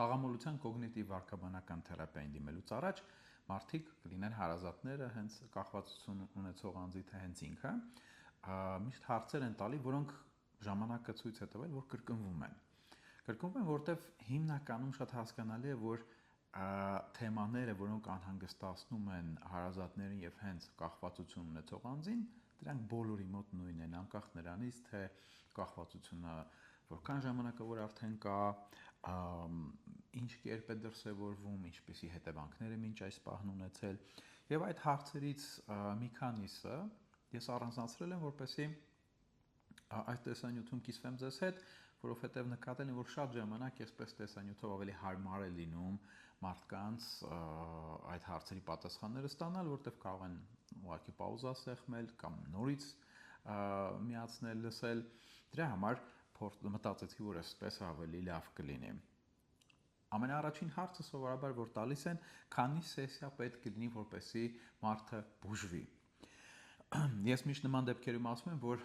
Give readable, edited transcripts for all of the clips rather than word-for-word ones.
Խաղամոլության կոգնիտիվ վարքաբանական թերապիային դիմելուց առաջ մարդիկ կլինեն հարազատները, հենց կախվածություն ունեցող անձի թե հենց ինքը, միշտ հարցեր են տալի, որոնք ժամանակը ցույց է տվել, որ կրկնվում են։ Կրկնվում են, որտեվ հիմնականում շատ հասկանալի է, որ թեմաները, որոնք անհանգստացնում են հարազատներին եւ հենց կախվածություն ունեցող անձին, դրանք բոլորի մոտ նույնն են, անկախ նրանից, թե կախվածությունը որքան ժամանակավոր արդեն կա, ինչ կերպ է դրսևորվում, ինչպիսի հետևանքներ է մինչ այս պահն ունեցել, եւ այդ հարցերից մի քանիսը ես առանձնացրել եմ, որպեսզի այս տեսանյութում կիսվեմ ձեզ հետ, որովհետև նկատել եմ, որ շատ ժամանակ այսպես տեսանյութով ավելի հարմար է լինում մարդկանց այդ հարցերի պատասխանները ստանալ, որտեղ կարող են ուղղակի պաուզա սեղմել կամ նորից միացնել, լսել։ Դրա համար մտածեցի, որ այսպես ավելի լավ կլինի։ Ամենաառաջին հարցը սովորաբար որ տալիս են, քանի սեսիա պետք կլինի, որպեսզի մարդը բուժվի։ Ես միշտ նման դեպքերում ասում եմ, որ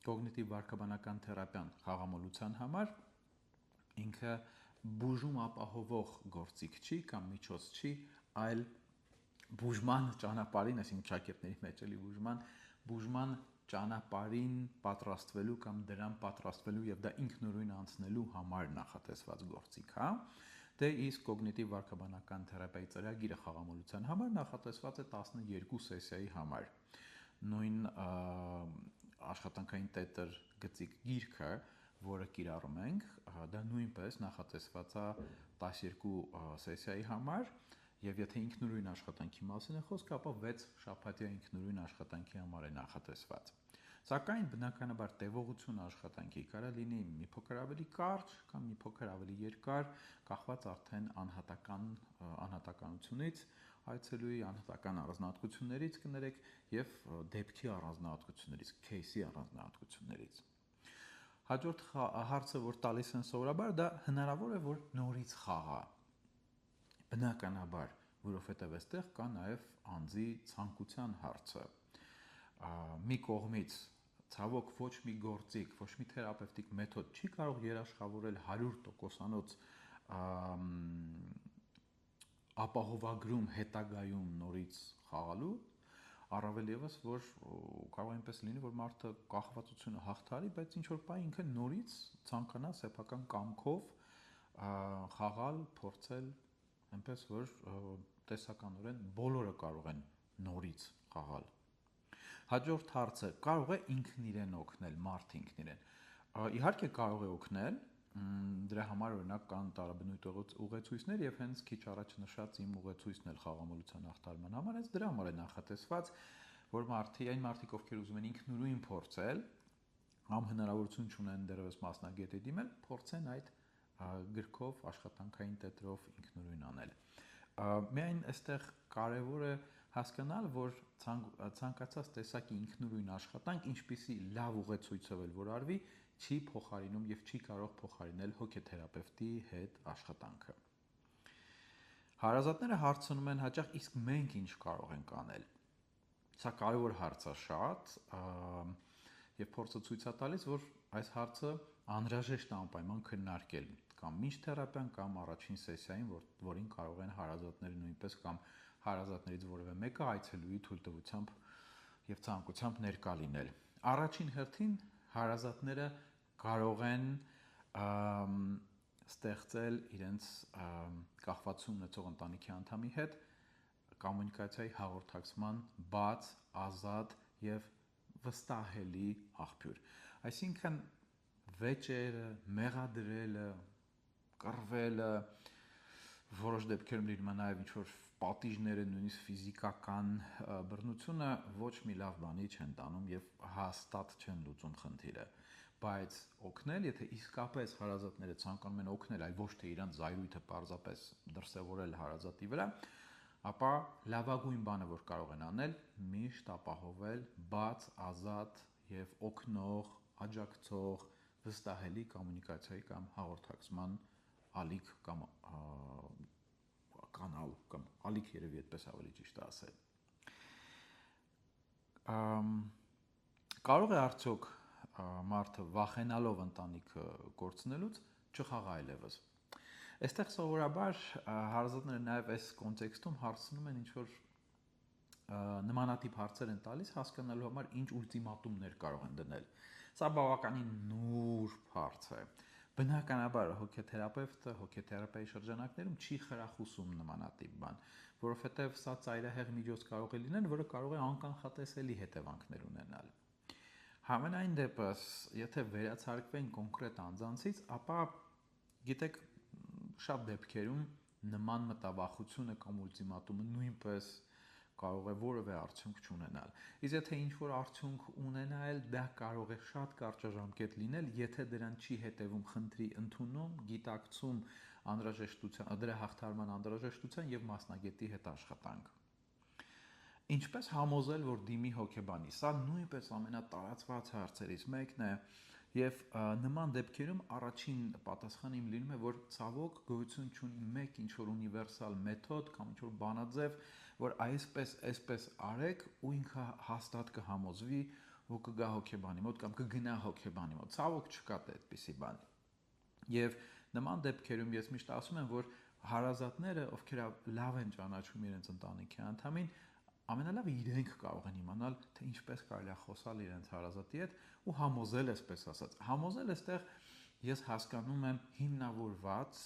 կոգնիտիվ վարքաբանական թերապիան խաղամոլության համար ինքը բուժում ապահովող գործիք չի կամ միջոց չի, այլ բուժման ճանապարհին, այսինքն շակերտների մեջ էլի բուժման ճանապարհին պատրաստվելու կամ դրան պատրաստվելու եւ դա ինքնուրույն անցնելու համար նախատեսված գործիք, հա։ Դե իսկ կոգնիտիվ վարքաբանական թերապիայի ծրագիրը խաղամոլության համար նախատեսված է 12 սեսիայի համար։ Նույն աշխատանքային տետր գծիկ գիրքը, որը կիրառում ենք, դա նույնպես նախատեսված է 12 սեսիայի համար, եւ եթե ինքնուրույն աշխատանքի մասին է խոսքը, ապա 6 շաբաթյա ինքնուրույն աշխատանքի համար է նախատեսված։ Սակայն բնականաբար տևողությունը աշխատանքի կարա լինի մի փոքր ավելի կարճ կամ մի փոքր ավելի երկար, կախված արդեն անհատականությունից, այցելուի անհատական առանձնահատկություններից կներեք եւ դեպքի առանձնահատկություններից, кейսի առանձնահատկություններից։ Հաջորդ հարցը, որ տալիս են սովորաբար, դա հնարավոր է, որ նորից խաղա։ Բնականաբար, որովհետեւ այստեղ կա նաեւ անձի ցանկության հարցը։ Մի կողմից ցավոք ոչ մի գործիք, ոչ մի թերապևտիկ մեթոդ չի կարող երաշխավորել 100%-անոց ապահովագրում հետագայում նորից խաղալու, առավել եւս, որ կարող է այնպես լինի, որ մարդը կախվածությունը հաղթարի, բայց ինչ որ բան ինքը նորից ցանկանա սեփական կամքով խաղալ, փորձել, այնպես որ տեսականորեն բոլորը կարող են նորից խաղալ։ Հաջորդ հարցը կարող է ինքն իրեն օգնել, մարդ ինքն իրեն։ Իհարկե կարող է օգնել, դրա համար օրինակ կան տարաբնույթ ուղեցույցներ եւ հենց քիչ առաջ նշած իմ ուղեցույցն էլ խաղամոլության ախտարման համար, հենց դրա համար է նախատեսված, որ այն մարդիկ, ովքեր ուզում են ինքնուրույն փորձել, կամ հնարավորություն չունեն դեռևս մասնագետի դիմել, փորձեն այդ գրքով, աշխատանքային տետրով ինքնուրույն անել։ Միայն այստեղ կարևոր է հասկանալ, որ ցանկացած տեսակի ինքնուրույն աշխատանք, ինչպիսի լավ ուղեցույցով էլ որ արվի, չի փոխարինում եւ չի կարող փոխարինել հոգեթերապևտի հետ աշխատանքը։ Հարազատները հարցնում են հաճախ, իսկ մենք ինչ կարող ենք անել։ Սա կարևոր հարց է շատ, եւ փորձը ցույց է տալիս, որ այս հարցը անհրաժեշտ է անպայման քննարկել կամ մինչ թերապիան կամ առաջին սեսիային, որին կարող են հարազատները նույնպես կամ հարազատներից որևէ մեկը այցելուի թույլտվությամբ եւ ցանկությամբ ներկա լինել։ Առաջին հերթին հարազատները կարող են ստեղծել իրենց կախվածություն ունեցող ընտանիքի անդամի հետ կոմունիկացիայի հաղորդակցման բաց, ազատ եւ վստահելի աղբյուր։ Այսինքն վեճերը, մեղադրելը, կռվելը, որոշ դեպքերում լինում է նաեւ ինչ-որ պատիժները, նույնիսկ ֆիզիկական բռնությունը ոչ մի լավ բանի չեն տանում եւ հաստատ չեն լուծում խնդիրը, բայց օգնել, եթե իսկապես հարազատները ցանկանում են օգնել, այլ ոչ թե իրանց զայրույթը պարզապես դրսևորել հարազատի վրա, ապա լավագույն բանը, որ կարող են անել, միշտ ապահովել բաց, ազատ եւ օգնող, աջակցող, վստահելի կոմունիկացիայի կամ հաղորդակցման ալիք կամ կանալ կամ ալիք երևի այդպես ավելի ճիշտ է ասել։ Կարող է արդյոք մարդը վախենալով ընտանիքը կորցնելուց չխաղա այլևս։ Այստեղ սովորաբար հարազատները նաև այս կոնտեքստում հարցնում են ինչ-որ նմանատիպ հարցեր են տալիս հասկանալու համար ինչ ուլտիմատումներ կարող են դնել։ Սա բավականին նուրբ հարց է։ Բնականաբար հոգեթերապևտը հոգեթերապիայի շրջանակներում չի խրախուսում նմանատիպ բան, որովհետև սա ծայրահեղ միջոց կարող է լինել, որը կարող է անկանխատեսելի հետևանքներ ունենալ։ Համենայն դեպս, եթե վերացարկվեն կոնկրետ անձանցից, ապա գիտեք, շատ դեպքերում նման մտավախությունը կամ ուլտիմատումը նույնպես կարող է որևէ արդյունք չունենալ։ Իսկ եթե ինչ-որ արդյունք ունենա, դա կարող է շատ կարճաժամկետ լինել, եթե դրան չի հետևում խնդրի ընդունում, գիտակցում, անհրաժեշտության, դրա հաղթահարման անհրաժեշտության եւ մասնագետի հետ աշխատանք։ Ինչպես համոզել, որ դիմի հոգեբանի։ Սա նույնպես ամենատարածված հարցերից մեկն է եւ նման դեպքերում առաջին պատասխանը իմ լինում է, որ ցավոք գոյություն չունի մեկ ինչ-որ ունիվերսալ մեթոդ կամ ինչ-որ բանաձև, որ այսպես արեք ու ինքը հաստատ կհամոզվի ու կգա հոգեբանի մոտ կամ կգնա հոգեբանի մոտ։ Ցավոք չկա այդպիսի բան։ Եվ նման դեպքերում ես միշտ ասում եմ, որ հարազատները, ովքեր լավ են ճանաչում իրենց ընտանիքի անդամին, ամենալավը իրենք կարող են իմանալ, թե ինչպես կարելի է խոսալ իրենց հարազատի հետ ու համոզել, այսպես ասած։ Համոզել այստեղ ես հասկանում եմ հիմնավորված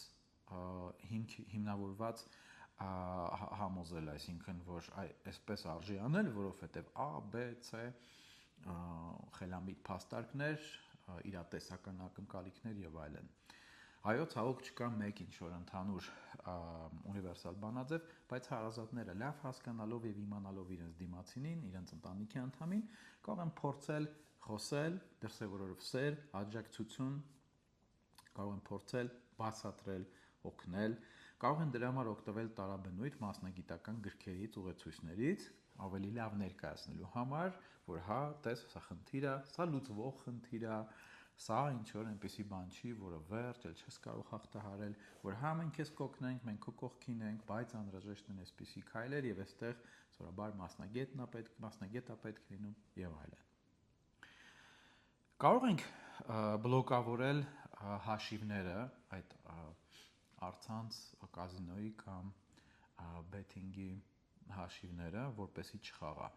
համոզել, այսինքն որ այսպես արժի անել, որովհետև A, B, C խելամիտ փաստարկներ, իրատեսական ակնկալիքներ եւ այլն։ Այո, ցավոք չկա մեկ ինչ-որ ընդհանուր ունիվերսալ բանաձև, բայց հարազատները լավ հասկանալով եւ իմանալով իրենց դիմացինին, իրենց ընտանիքի անդամին, կարող են փորձել խոսել, դրսևորելով սեր, աջակցություն, կարող են փորձել բացատրել, օգնել, կարող են դրա համար օգտվել տարաբնույթ մասնագիտական գրքերից, ուղեցույցներից, ավելի լավ ներկայացնելու համար, որ հա, տես, սա խնդիր է, սա լուծվող խնդիր է, սա ինչ-որ այնպիսի բան չի, որը վերջ, էլ չես կարող հաղթահարել, որ հա մենք քեզ կօգնենք, մենք քո կողքին ենք, բայց անհրաժեշտ են այսպիսի քայլեր եւ այստեղ սովորաբար մասնագետ է պետք լինում եւ այլն։ Կարող ենք բլոկավորել հաշիվները, այդ առցանց կազինոյի կամ բեթինգի հաշիվները, որպեսզի չխաղա։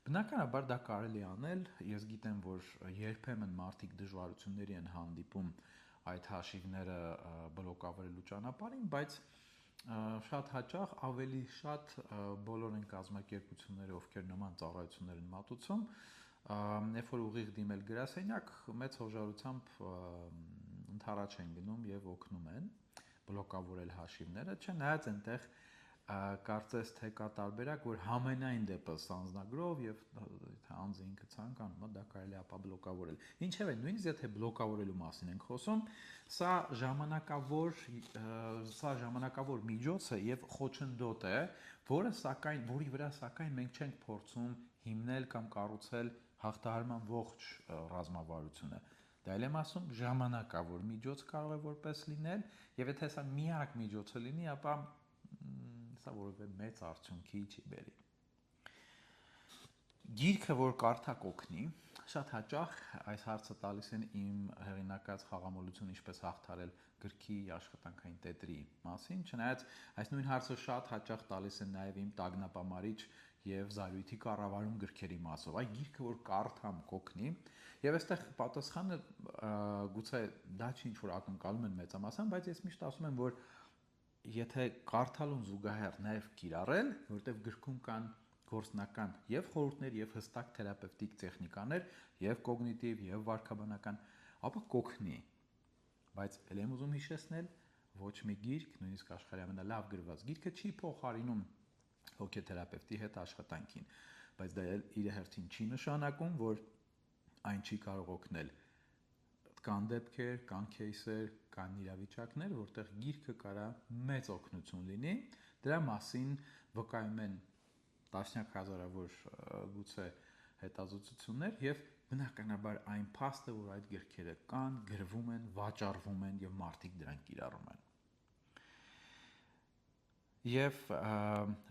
Բնականաբար դա կարելի անել, ես գիտեմ, որ երբեմն մարդիկ դժվարությունների են հանդիպում այդ հաշիվները բլոկավորելու ճանապարհին, բայց շատ հաճախ ավելի շատ բոլոր այն կազմակերպությունները, ովքեր նման ծառայություններ են մատուցում, երբ որ ուղիղ դիմել գրասենյակ, մեծ հոժարությամբ ընդառաջ են գնում եւ օգնում են բլոկավորել հաշիվները, չնայած այնտեղ կարծես թե կա տարբերակ, որ համենայն դեպս անձնագրով եւ թե անձը ինքը ցանկանում է, դա կարելի է ապա բլոկավորել։ Ինչևէ, նույնիսկ եթե բլոկավորելու մասին ենք խոսում, սա ժամանակավոր միջոց է եւ խոչընդոտ է, որի վրա սակայն մենք չենք փորձում հիմնել կամ կառուցել հաղթահարման ողջ ռազմավարությունը։ Դա էլ եմ ասում, ժամանակավոր միջոց կարող է որպես լինել, եւ եթե սա միակ միջոցը լինի, ապա սա որևէ մեծ արդյունքի չի բերի։ Գիրքը, որ կարդակ օգնի, շատ հաճախ այս հարցը տալիս են իմ հեղինակած խաղամոլություն ինչպես հաղթարել գրքի աշխատանքային տետրի մասին, չնայած այս նույն հարցը շատ հաճախ տալիս են նաև իմ տագնապամարիչ եւ զարույթի կառավարում գրքերի մասով։ Այ գիրքը, որ կարդամ կօգնի, եւ այստեղ պատասխանը գուցե դա չի ինչ որ ակնկալում են մեծամասն, բայց ես միշտ ասում եմ, որ եթե կարդալուն զուգահեռ նաև կիրառել, որտեղ գրքում կան գործնական եւ խորհուրդներ եւ հստակ թերապևտիկ տեխնիկաներ եւ կոգնիտիվ եւ վարքաբանական, ապա կօգնի։ Բայց ել եմ ուզում հիշեցնել, ոչ մի գիրք, նույնիսկ աշխարհի ամենալավ գրված գիրքը չի փոխարինում հոգեթերապևտի հետ աշխատանքին, բայց դա իր հերթին չի նշանակում, որ այն չի կարող օգնել։ Կան դեպքեր, կան кейսեր, կան իրավիճակներ, որտեղ գիրքը կարա մեծ օգնություն լինի, դրա մասին վկայում են տասնյակ հազարավոր գուցե հետազոտություններ եւ բնականաբար այն փաստը, որ այդ գրքերը կան, գրվում են, վաճառվում են եւ մարդիկ դրանք կիրառում են։ Եվ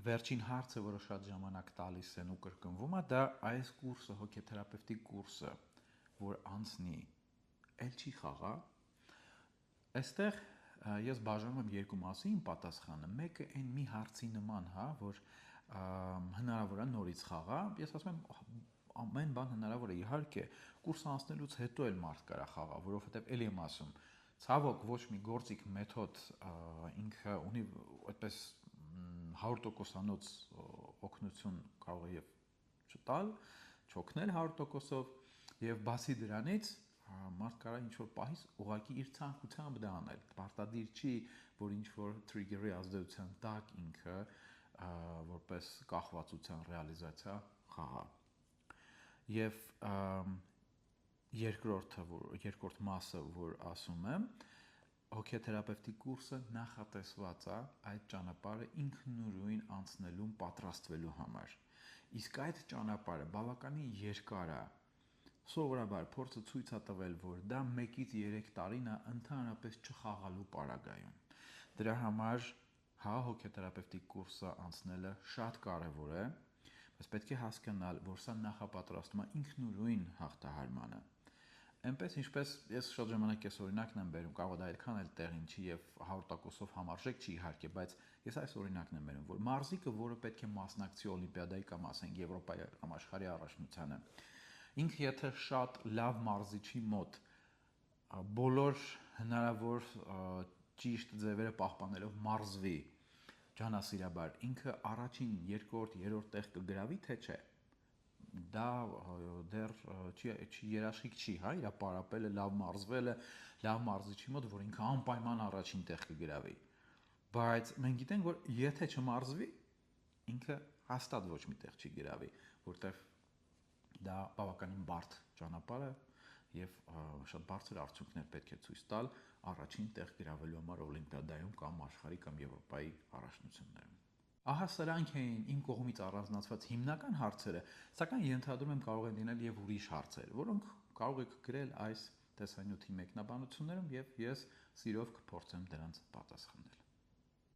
վերջին հարցը, որը շատ ժամանակ տալիս են ու կրկնվում է, դա այս կուրսը, հոգեթերապևտի կուրսը, որ անցնի, էլ չի խաղա։ Այստեղ ես բաժանում եմ երկու մասի իմ պատասխանը։ Մեկը այն մի հարցի նման, հա, որ հնարավոր է նորից խաղա։ Ես ասում եմ ամեն բան հնարավոր է, իհարկե, կուրսը անցնելուց հետո էլ մարդ կարա խաղա, որովհետև էլի եմ ասում, ցավոք ոչ մի գործիք մեթոդ ինքը ունի այդպես 100%-անոց օգնություն կարող է եւ չտալ, չօգնել 100%-ով եւ բացի դրանից մարդ կարա ինչ-որ պահից ուղղակի իր ցանկությամբ դա անել։ Պարտադիր չի, որ ինչ-որ trigger-ի ազդեցության տակ ինքը որպես կախվածության ռեալիզացիա խաղա։ Եվ երկրորդ մասը, որ ասում եմ, հոգեթերապևտի կուրսը նախատեսված է այդ ճանապարհը ինքնուրույն անցնելուն պատրաստվելու համար։ Իսկ այդ ճանապարհը բավականին երկար է։ Սովորաբար փորձը ցույց է տվել, որ դա 1-ից 3 տարին է ընդհանրապես չխաղալու պարագայում։ Դրա համար հոգեթերապևտի կուրսը անցնելը շատ կարևոր է, բայց պետք է հասկանալ, որ սա նախապատրաստում է ինքնուրույն հաղթահարմանը։ Այնպես ինչպես ես շատ ժամանակ այս օրինակն եմ բերում, կարող է դա այդքան էլ տեղին չի եւ 100%-ով համարժեք չի իհարկե, բայց ես այս օրինակն եմ բերում, որ մարզիկը, որը պետք է մասնակցի օլիմպիադայի կամ ասենք Եվրոպայի կամ աշխարհի առաջնությանը, ինքը եթե շատ լավ մարզիչի մոտ բոլոր հնարավոր ճիշտ ձևերը պահպանելով մարզվի ջանասիրաբար, ինքը առաջին, երկրորդ, երրորդ տեղ կգրավի, թե չէ։ Դա դեռ չի երաշխիք չի, հա, իր պարապելը, լավ մարզվելը, լավ մարզիչի մոտ, որ ինքը անպայման առաջին տեղ կգրավի։ Բայց մենք գիտենք, որ եթե չմարզվի, ինքը հաստատ ոչ մի տեղ չի գրավի, որտեղ դա բավականին բարդ ճանապարհ է եւ շատ բարձր արդյունքներ պետք է ցույց տալ առաջին տեղ գրավելու համար օլիմպիադայում կամ աշխարհի կամ Եվրոպայի առաջնություններում։ Ահա սրանք էին իմ կողմից առանձնացված հիմնական հարցերը, սակայն ենթադրում եմ կարող են լինել եւ ուրիշ հարցեր, որոնք կարող եք գրել այս տեսանյութի մեկնաբանություններում եւ ես սիրով կփորձեմ դրանց պատասխանել։